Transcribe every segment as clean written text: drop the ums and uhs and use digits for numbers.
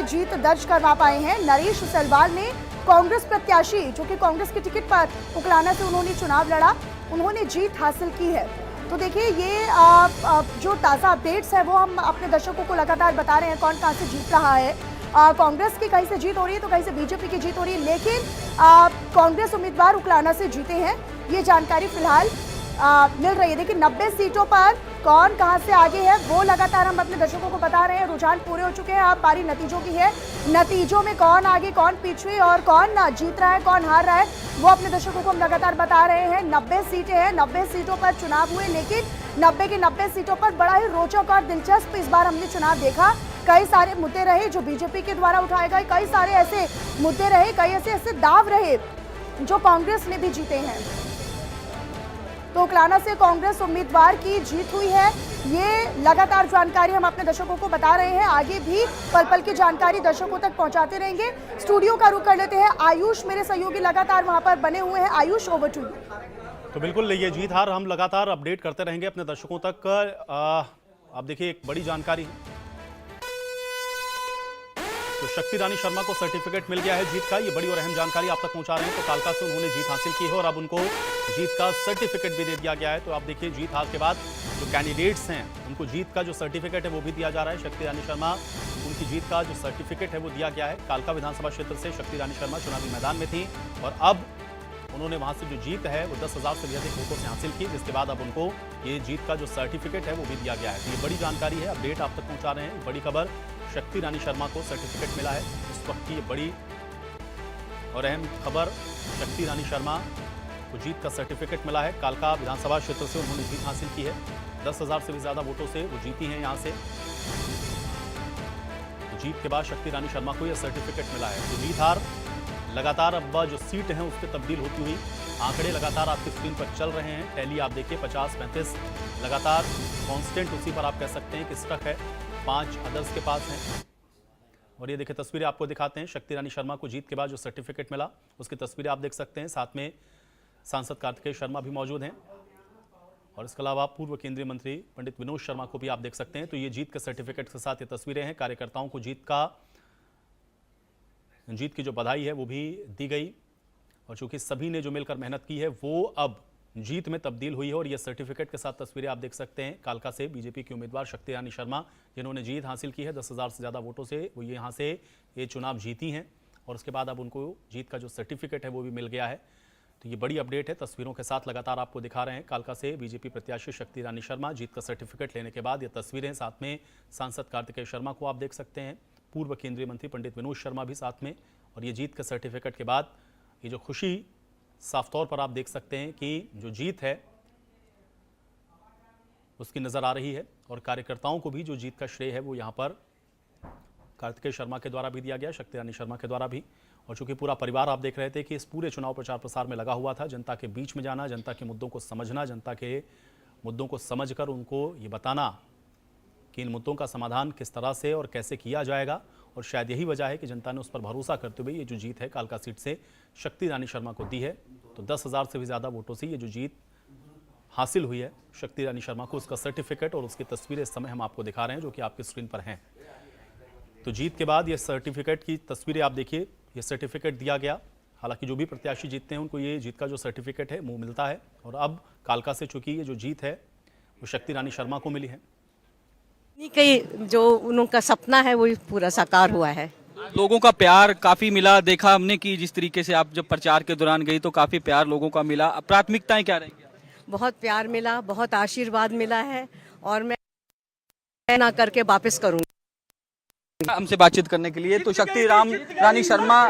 जीत दर्ज करवा पाए हैं। नरेश सलवाल ने कांग्रेस प्रत्याशी जो कि कांग्रेस के टिकट पर उकलाना से उन्होंने चुनाव लड़ा, उन्होंने जीत हासिल की है। तो देखिए ये जो ताज़ा अपडेट्स है वो हम अपने दर्शकों को लगातार बता रहे हैं कौन कहां से जीत रहा है। कांग्रेस की कहीं से जीत हो रही है तो कहीं से बीजेपी की जीत हो रही है, लेकिन कांग्रेस उम्मीदवार उकलाना से जीते हैं, ये जानकारी फिलहाल मिल रही है। देखिए 90 सीटों पर कौन कहां से आगे है वो लगातार हम अपने दर्शकों को बता रहे हैं। रुझान पूरे हो चुके हैं, अब बारी नतीजों की है। नतीजों में कौन आगे कौन पीछे और कौन जीत रहा है कौन हार रहा है वो अपने दर्शकों को हम लगातार बता रहे हैं। 90 सीटें हैं, 90 सीटों पर चुनाव हुए, लेकिन 90 की 90 सीटों पर बड़ा ही रोचक और दिलचस्प इस बार हमने चुनाव देखा। कई सारे मुद्दे रहे जो बीजेपी के द्वारा उठाए गए, कई सारे ऐसे मुद्दे रहे, कई ऐसे दाव रहे जो कांग्रेस ने भी जीते हैं। तो उकलाना से कांग्रेस उम्मीदवार की जीत हुई है, ये लगातार जानकारी हम अपने दर्शकों को बता रहे हैं। आगे भी पल पल की जानकारी दर्शकों तक पहुंचाते रहेंगे। स्टूडियो का रुख कर लेते हैं, आयुष मेरे सहयोगी लगातार वहां पर बने हुए हैं। Ayush, over to you. तो बिल्कुल ये जीत हार हम लगातार अपडेट करते रहेंगे अपने दर्शकों तक। आप देखिए एक बड़ी जानकारी है, तो शक्ति रानी शर्मा को सर्टिफिकेट मिल गया है जीत का। ये बड़ी और अहम जानकारी आप तक पहुंचा रहे हैं। तो कालका से उन्होंने जीत हासिल की है और अब उनको जीत का सर्टिफिकेट भी दे दिया गया है। तो आप देखिए जीत हार के बाद जो कैंडिडेट्स हैं उनको जीत का जो सर्टिफिकेट है वो भी दिया जा रहा है। शक्ति रानी शर्मा, उनकी जीत का जो सर्टिफिकेट है वो दिया गया है। कालका विधानसभा क्षेत्र से शक्ति रानी शर्मा चुनावी मैदान में थी और अब उन्होंने वहां से जो जीत है वो 10,000 से भी अधिक वोटों से हासिल की, जिसके बाद अब उनको ये जीत का जो सर्टिफिकेट है वो भी दिया गया है। तो ये बड़ी जानकारी है, अपडेट आप तक पहुंचा रहे हैं। बड़ी खबर, शक्ति रानी शर्मा को सर्टिफिकेट मिला है इस वक्त की ये बड़ी और अहम खबर। शक्ति रानी शर्मा को जीत का सर्टिफिकेट मिला है। कालका विधानसभा क्षेत्र से उन्होंने जीत हासिल की है, 10,000 से भी ज्यादा वोटों से वो जीती हैं यहाँ से। तो जीत के बाद शक्ति रानी शर्मा को यह सर्टिफिकेट मिला है। तो जीत हार लगातार अब जो सीट हैं उस पर तब्दील होती हुई आंकड़े लगातार आपकी स्क्रीन पर चल रहे हैं। टैली आप देखिए 50-35 लगातार कांस्टेंट उसी पर आप कह सकते हैं कि स्टक है, 5 अदर्स के पास हैं। और ये देखिए तस्वीरें आपको दिखाते हैं, शक्ति रानी शर्मा को जीत के बाद जो सर्टिफिकेट मिला उसकी तस्वीरें आप देख सकते हैं। साथ में सांसद कार्तिकेय शर्मा भी मौजूद हैं और इसके अलावा पूर्व केंद्रीय मंत्री पंडित विनोद शर्मा को भी आप देख सकते हैं। तो ये जीत के सर्टिफिकेट के साथ ये तस्वीरें हैं। कार्यकर्ताओं को जीत की जो बधाई है वो भी दी गई और चूंकि सभी ने जो मिलकर मेहनत की है वो अब जीत में तब्दील हुई है। और ये सर्टिफिकेट के साथ तस्वीरें आप देख सकते हैं। कालका से बीजेपी की उम्मीदवार शक्ति रानी शर्मा जिन्होंने जीत हासिल की है 10,000 से ज़्यादा वोटों से, वो यहाँ से ये चुनाव जीती हैं और उसके बाद अब उनको जीत का जो सर्टिफिकेट है वो भी मिल गया है। तो ये बड़ी अपडेट है, तस्वीरों के साथ लगातार आपको दिखा रहे हैं। कालका से बीजेपी प्रत्याशी शक्ति रानी शर्मा जीत का सर्टिफिकेट लेने के बाद ये तस्वीरें, साथ में सांसद कार्तिकेय शर्मा को आप देख सकते हैं, पूर्व केंद्रीय मंत्री पंडित विनोद शर्मा भी साथ में। और ये जीत के सर्टिफिकेट के बाद ये जो खुशी साफ तौर पर आप देख सकते हैं कि जो जीत है उसकी नजर आ रही है और कार्यकर्ताओं को भी जो जीत का श्रेय है वो यहाँ पर कार्तिकेय शर्मा के द्वारा भी दिया गया, शक्ति रानी शर्मा के द्वारा भी। और चूंकि पूरा परिवार आप देख रहे थे कि इस पूरे चुनाव प्रचार प्रसार में लगा हुआ था, जनता के बीच में जाना, जनता के मुद्दों को समझना, जनता के मुद्दों को समझकर उनको ये बताना कि इन मुद्दों का समाधान किस तरह से और कैसे किया जाएगा। और शायद यही वजह है कि जनता ने उस पर भरोसा करते हुए ये जो जीत है कालका सीट से शक्ति रानी शर्मा को दी है। तो 10,000 से भी ज़्यादा वोटों से ये जो जीत हासिल हुई है शक्ति रानी शर्मा को, उसका सर्टिफिकेट और उसकी तस्वीरें इस समय हम आपको दिखा रहे हैं जो कि आपकी स्क्रीन पर हैं। तो जीत के बाद ये सर्टिफिकेट की तस्वीरें आप देखिए, ये सर्टिफिकेट दिया गया। हालांकि जो भी प्रत्याशी जीतते हैं उनको ये जीत का जो सर्टिफिकेट है वो मिलता है। और अब कालका से चूंकि ये जो जीत है वो शक्ति रानी शर्मा को मिली है। कई जो उनका सपना है वो पूरा साकार हुआ है। लोगों का प्यार काफी मिला, देखा हमने कि जिस तरीके से आप जब प्रचार के दौरान गई तो काफी प्यार लोगों का मिला। प्राथमिकताएं क्या रहेंगी? बहुत प्यार मिला, बहुत आशीर्वाद मिला है और मैं ना करके वापस करूंगी। हमसे बातचीत करने के लिए तो शक्ति रानी शर्मा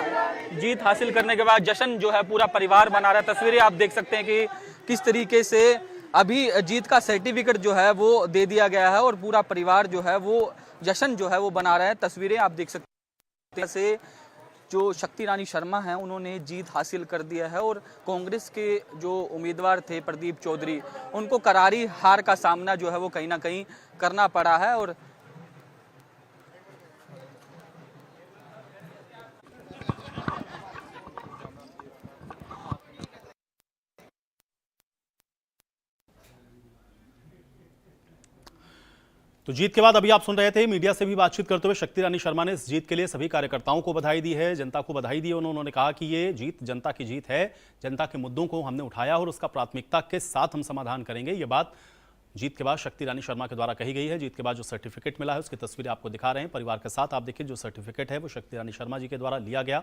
जीत हासिल करने के बाद जश्न जो है पूरा परिवार मना रहा है। तस्वीरें आप देख सकते हैं कि किस तरीके से अभी जीत का सर्टिफिकेट जो है वो दे दिया गया है और पूरा परिवार जो है वो जश्न जो है वो बना रहा है। तस्वीरें आप देख सकते हैं से जो शक्ति रानी शर्मा हैं उन्होंने जीत हासिल कर दिया है और कांग्रेस के जो उम्मीदवार थे प्रदीप चौधरी उनको करारी हार का सामना जो है वो कहीं ना कहीं करना पड़ा है। और तो जीत के बाद अभी आप सुन रहे थे, मीडिया से भी बातचीत करते हुए शक्ति रानी शर्मा ने इस जीत के लिए सभी कार्यकर्ताओं को बधाई दी है, जनता को बधाई दी है। उन्होंने कहा कि ये जीत जनता की जीत है, जनता के मुद्दों को हमने उठाया और उसका प्राथमिकता के साथ हम समाधान करेंगे। ये बात जीत के बाद शक्ति रानी शर्मा के द्वारा कही गई है। जीत के बाद जो सर्टिफिकेट मिला है उसकी तस्वीरें आपको दिखा रहे हैं। परिवार के साथ आप देखिए, जो सर्टिफिकेट है वो शक्ति रानी शर्मा जी के द्वारा लिया गया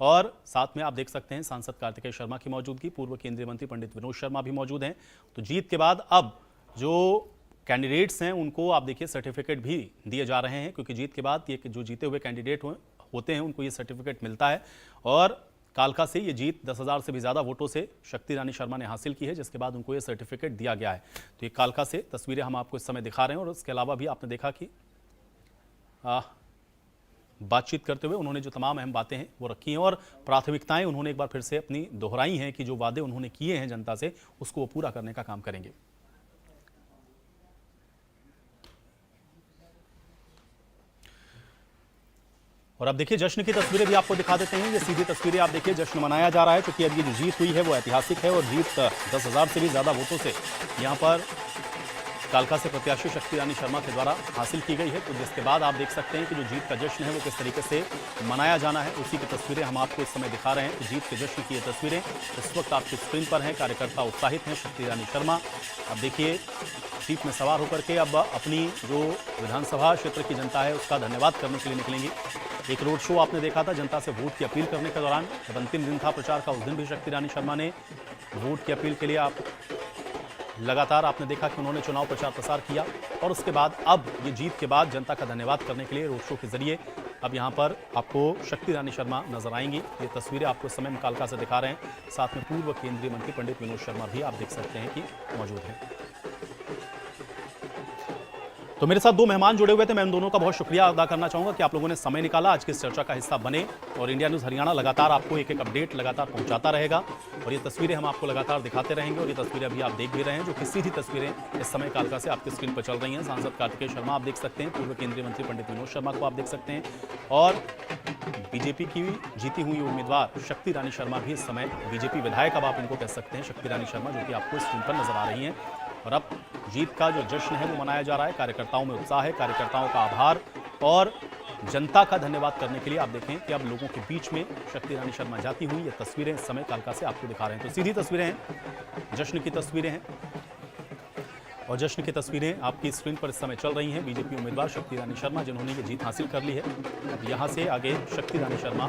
और साथ में आप देख सकते हैं सांसद कार्तिकेय शर्मा की मौजूदगी, पूर्व केंद्रीय मंत्री पंडित विनोद शर्मा भी मौजूद हैं। तो जीत के बाद अब जो कैंडिडेट्स हैं उनको आप देखिए सर्टिफिकेट भी दिए जा रहे हैं, क्योंकि जीत के बाद ये जो जीते हुए कैंडिडेट होते हैं उनको ये सर्टिफिकेट मिलता है। और कालका से ये जीत 10,000 से भी ज़्यादा वोटों से शक्ति रानी शर्मा ने हासिल की है, जिसके बाद उनको ये सर्टिफिकेट दिया गया है। तो ये कालका से तस्वीरें हम आपको इस समय दिखा रहे हैं। और इसके अलावा भी आपने देखा कि बातचीत करते हुए उन्होंने जो तमाम अहम बातें हैं वो रखी हैं और प्राथमिकताएं उन्होंने एक बार फिर से अपनी दोहराई हैं कि जो वादे उन्होंने किए हैं जनता से उसको वो पूरा करने का काम करेंगे। और अब देखिए जश्न की तस्वीरें भी आपको दिखा देते हैं। ये सीधी तस्वीरें आप देखिए, जश्न मनाया जा रहा है क्योंकि अब ये जो जीत हुई है वो ऐतिहासिक है और जीत 10,000 से भी ज़्यादा वोटों से यहाँ पर कालका से प्रत्याशी शक्ति रानी शर्मा के द्वारा हासिल की गई है। तो जिसके बाद आप देख सकते हैं कि जो जीत का जश्न है वो किस तरीके से मनाया जाना है, उसी की तस्वीरें हम आपको इस समय दिखा रहे हैं। तो जीत के जश्न की ये तस्वीरें इस वक्त आपकी स्क्रीन पर हैं। कार्यकर्ता उत्साहित हैं। शक्ति रानी शर्मा अब देखिए जीप में सवार होकर के अब अपनी जो विधानसभा क्षेत्र की जनता है उसका धन्यवाद करने के लिए निकलेंगी। एक रोड शो आपने देखा था जनता से वोट की अपील करने के दौरान, जब अंतिम दिन था प्रचार का उस दिन भी शक्ति रानी शर्मा ने वोट की अपील के लिए आप लगातार आपने देखा कि उन्होंने चुनाव प्रचार प्रसार किया। और उसके बाद अब ये जीत के बाद जनता का धन्यवाद करने के लिए रोड शो के जरिए अब यहाँ पर आपको शक्ति रानी शर्मा नजर आएंगी। ये तस्वीरें आपको इस समय कालका से दिखा रहे हैं। साथ में पूर्व केंद्रीय मंत्री पंडित विनोद शर्मा भी आप देख सकते हैं कि मौजूद हैं। तो मेरे साथ दो मेहमान जुड़े हुए थे, मैं उन दोनों का बहुत शुक्रिया अदा करना चाहूंगा कि आप लोगों ने समय निकाला, आज की इस चर्चा का हिस्सा बने। और इंडिया न्यूज़ हरियाणा लगातार आपको एक एक अपडेट लगातार पहुंचाता रहेगा और ये तस्वीरें हम आपको लगातार दिखाते रहेंगे। और ये तस्वीरें अभी आप देख भी रहे हैं, जो कि सीधी तस्वीरें इस समय कालका से आपकी स्क्रीन पर चल रही हैं। सांसद कार्तिकेय शर्मा आप देख सकते हैं, पूर्व केंद्रीय मंत्री पंडित विनोद शर्मा को आप देख सकते हैं और बीजेपी की जीती हुई उम्मीदवार शक्ति रानी शर्मा भी इस समय बीजेपी विधायक अब आप इनको कह सकते हैं, शक्ति रानी शर्मा, जो कि आपको स्क्रीन पर नजर आ रही हैं। और अब जीत का जो जश्न है वो मनाया जा रहा है। कार्यकर्ताओं में उत्साह है, कार्यकर्ताओं का आभार और जनता का धन्यवाद करने के लिए आप देखें कि अब लोगों के बीच में शक्ति रानी शर्मा जाती हुई ये तस्वीरें इस समय कालका से आपको दिखा रहे हैं। तो सीधी तस्वीरें हैं, जश्न की तस्वीरें हैं और जश्न की तस्वीरें आपकी स्क्रीन पर इस समय चल रही हैं। बीजेपी उम्मीदवार शक्ति रानी शर्मा जिन्होंने ये जीत हासिल कर ली है, अब यहाँ से आगे शक्ति रानी शर्मा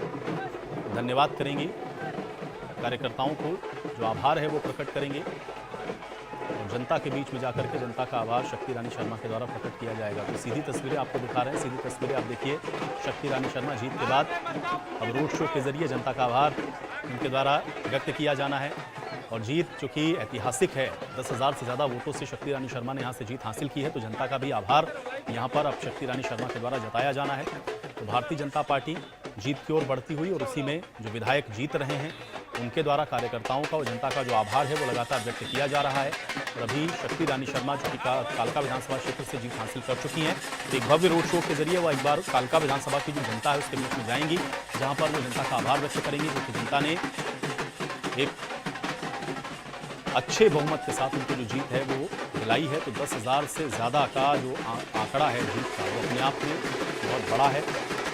धन्यवाद करेंगी, कार्यकर्ताओं को जो आभार है वो प्रकट करेंगे और जनता के बीच में जाकर के जनता का आभार शक्ति रानी शर्मा के द्वारा प्रकट किया जाएगा। तो सीधी तस्वीरें आपको दिखा रहे हैं, सीधी तस्वीरें आप देखिए। शक्ति रानी शर्मा जीत के बाद अब रोड शो के जरिए जनता का आभार उनके द्वारा व्यक्त किया जाना है। और जीत जो कि ऐतिहासिक है, 10,000 से ज़्यादा वोटों से शक्ति रानी शर्मा ने यहाँ से जीत हासिल की है। तो जनता का भी आभार यहाँ पर अब शक्ति रानी शर्मा के द्वारा जताया जाना है। तो भारतीय जनता पार्टी जीत की ओर बढ़ती हुई और उसी में जो विधायक जीत रहे हैं उनके द्वारा कार्यकर्ताओं का और जनता का जो आभार है वो लगातार व्यक्त किया जा रहा है। और अभी शक्ति रानी शर्मा जो कि कालका विधानसभा क्षेत्र से जीत हासिल कर चुकी हैं, तो एक भव्य रोड शो के जरिए वो एक बार कालका विधानसभा की जो जनता है उसके बीच में जाएंगी, जहाँ पर वो जनता का आभार व्यक्त करेंगी, क्योंकि जनता ने एक अच्छे बहुमत के साथ उनको जो जीत है वो दिलाई है। तो 10,000 से ज़्यादा का जो आंकड़ा है जीत का, वो अपने आप में बहुत बड़ा है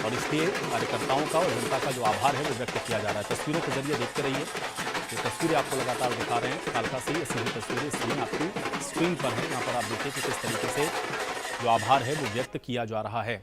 और इसलिए कार्यकर्ताओं का और जनता का जो आभार है वो व्यक्त किया जा रहा है। तस्वीरों के जरिए देखते रहिए, ये तस्वीरें आपको लगातार दिखा रहे हैं कालका से। ये सभी तस्वीरें इस समय आपकी स्क्रीन पर हैं, यहाँ पर आप देखिए कि किस तरीके से जो आभार है वो व्यक्त किया जा रहा है।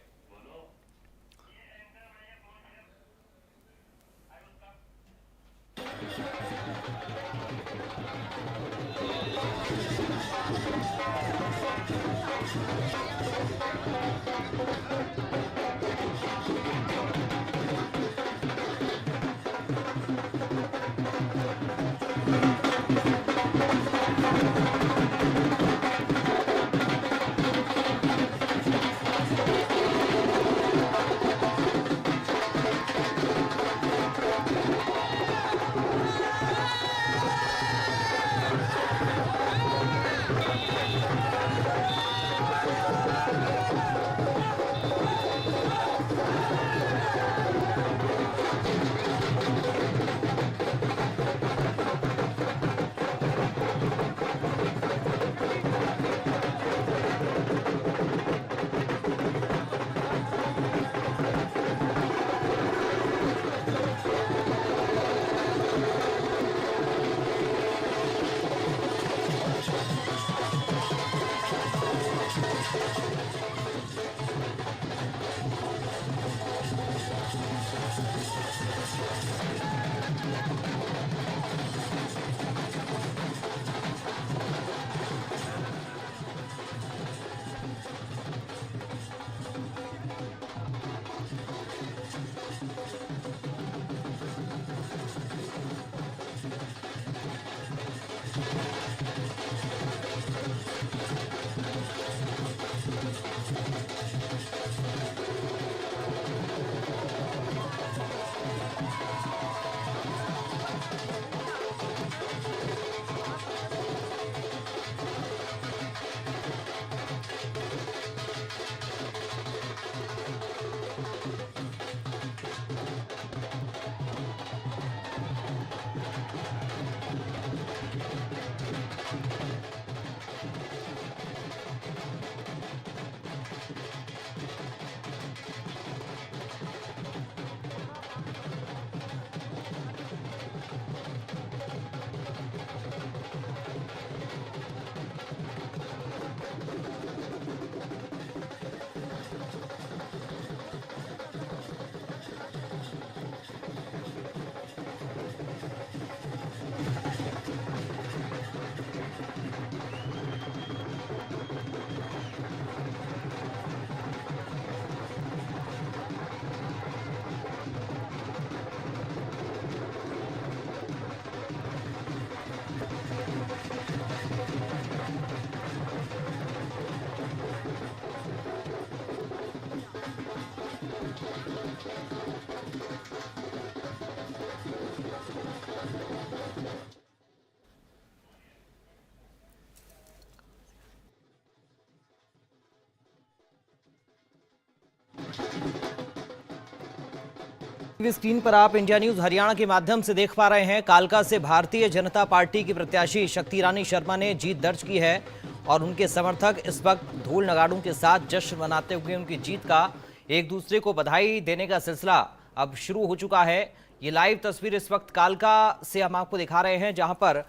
स्क्रीन पर आप इंडिया न्यूज हरियाणा के माध्यम से देख पा रहे हैं। कालका से भारतीय जनता पार्टी की प्रत्याशी शक्ति रानी शर्मा ने जीत दर्ज की है और उनके समर्थक इस वक्त ढोल नगाड़ों के साथ जश्न मनाते हुए उनकी जीत का एक दूसरे को बधाई देने का सिलसिला अब शुरू हो चुका है। ये लाइव तस्वीर इस वक्त कालका से हम आपको दिखा रहे हैं, जहां पर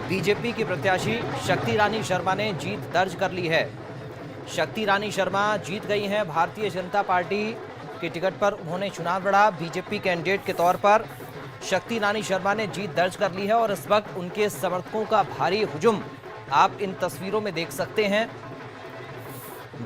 बीजेपी की प्रत्याशी शक्ति रानी शर्मा ने जीत दर्ज कर ली है। शक्ति रानी शर्मा जीत गई हैं भारतीय जनता पार्टी के टिकट पर। उन्होंने चुनाव लड़ा बीजेपी कैंडिडेट के तौर पर। शक्ति रानी शर्मा ने जीत दर्ज कर ली है और इस वक्त उनके समर्थकों का भारी हुजूम आप इन तस्वीरों में देख सकते हैं।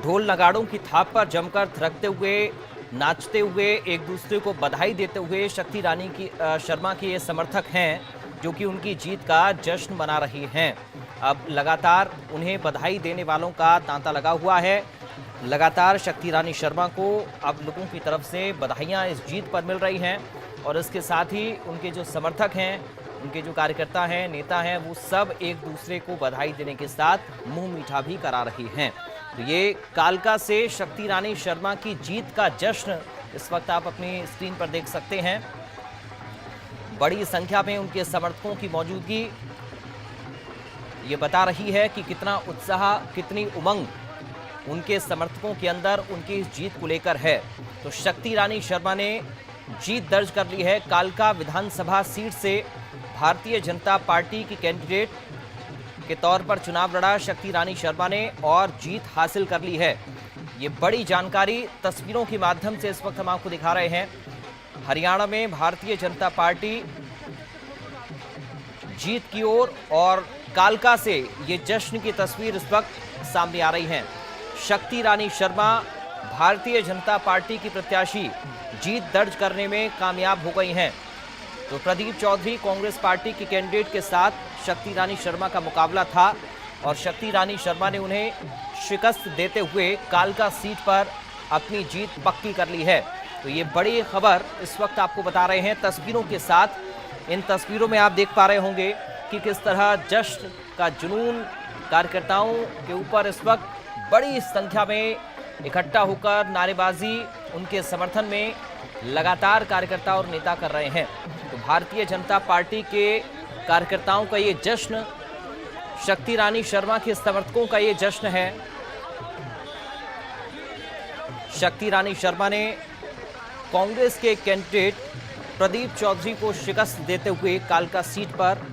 ढोल नगाड़ों की थाप पर जमकर थिरकते हुए, नाचते हुए, एक दूसरे को बधाई देते हुए शक्ति रानी की शर्मा के ये समर्थक हैं, जो कि उनकी जीत का जश्न मना रही हैं। अब लगातार उन्हें बधाई देने वालों का तांता लगा हुआ है। लगातार शक्ति रानी शर्मा को अब लोगों की तरफ से बधाइयां इस जीत पर मिल रही हैं और इसके साथ ही उनके जो समर्थक हैं, उनके जो कार्यकर्ता हैं, नेता हैं, वो सब एक दूसरे को बधाई देने के साथ मुंह मीठा भी करा रही हैं। तो ये कालका से शक्ति रानी शर्मा की जीत का जश्न इस वक्त आप अपनी स्क्रीन पर देख सकते हैं। बड़ी संख्या में उनके समर्थकों की मौजूदगी ये बता रही है कि कितना उत्साह, कितनी उमंग उनके समर्थकों के अंदर उनकी इस जीत को लेकर है। तो शक्ति रानी शर्मा ने जीत दर्ज कर ली है। कालका विधानसभा सीट से भारतीय जनता पार्टी की कैंडिडेट के तौर पर चुनाव लड़ा शक्ति रानी शर्मा ने और जीत हासिल कर ली है। ये बड़ी जानकारी तस्वीरों के माध्यम से इस वक्त हम आपको दिखा रहे हैं। हरियाणा में भारतीय जनता पार्टी जीत की ओर और कालका से ये जश्न की तस्वीर इस वक्त सामने आ रही है। शक्ति रानी शर्मा भारतीय जनता पार्टी की प्रत्याशी जीत दर्ज करने में कामयाब हो गई हैं। तो प्रदीप चौधरी कांग्रेस पार्टी की कैंडिडेट के साथ शक्ति रानी शर्मा का मुकाबला था और शक्ति रानी शर्मा ने उन्हें शिकस्त देते हुए कालका सीट पर अपनी जीत पक्की कर ली है। तो ये बड़ी खबर इस वक्त आपको बता रहे हैं तस्वीरों के साथ। इन तस्वीरों में आप देख पा रहे होंगे कि किस तरह जश्न का जुनून कार्यकर्ताओं के ऊपर इस वक्त बड़ी संख्या में इकट्ठा होकर नारेबाजी उनके समर्थन में लगातार कार्यकर्ता और नेता कर रहे हैं। तो भारतीय जनता पार्टी के कार्यकर्ताओं का ये जश्न, शक्ति रानी शर्मा के समर्थकों का ये जश्न है। शक्ति रानी शर्मा ने कांग्रेस के कैंडिडेट प्रदीप चौधरी को शिकस्त देते हुए कालका सीट पर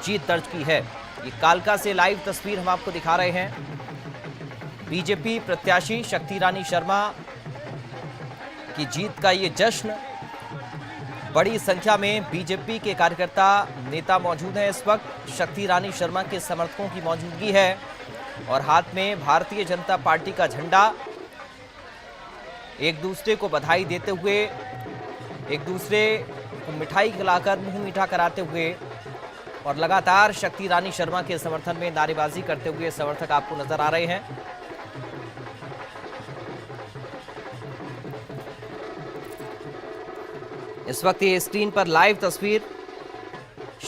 जीत दर्ज की है। ये कालका से लाइव तस्वीर हम आपको दिखा रहे हैं। बीजेपी प्रत्याशी शक्ति रानी शर्मा की जीत का ये जश्न, बड़ी संख्या में बीजेपी के कार्यकर्ता, नेता मौजूद हैं इस वक्त। शक्ति रानी शर्मा के समर्थकों की मौजूदगी है और हाथ में भारतीय जनता पार्टी का झंडा, एक दूसरे को बधाई देते हुए, एक दूसरे को मिठाई खिलाकर मुंह मीठा कराते हुए और लगातार शक्ति रानी शर्मा के समर्थन में नारेबाजी करते हुए समर्थक आपको नजर आ रहे हैं। इस वक्त ये स्क्रीन पर लाइव तस्वीर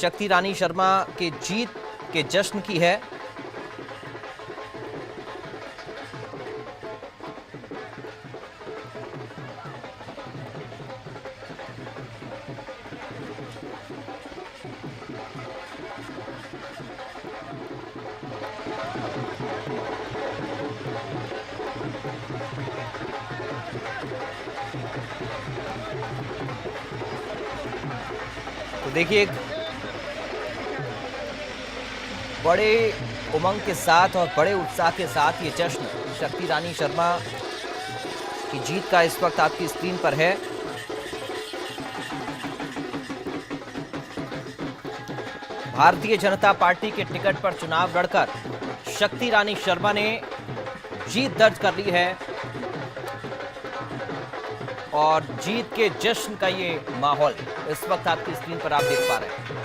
शक्ति रानी शर्मा के जीत के जश्न की है। तो देखिए, बड़े उमंग के साथ और बड़े उत्साह के साथ ये जश्न शक्ति रानी शर्मा की जीत का इस वक्त आपकी स्क्रीन पर है। भारतीय जनता पार्टी के टिकट पर चुनाव लड़कर शक्ति रानी शर्मा ने जीत दर्ज कर ली है और जीत के जश्न का ये माहौल इस वक्त आपकी स्क्रीन पर आप देख पा रहे हैं।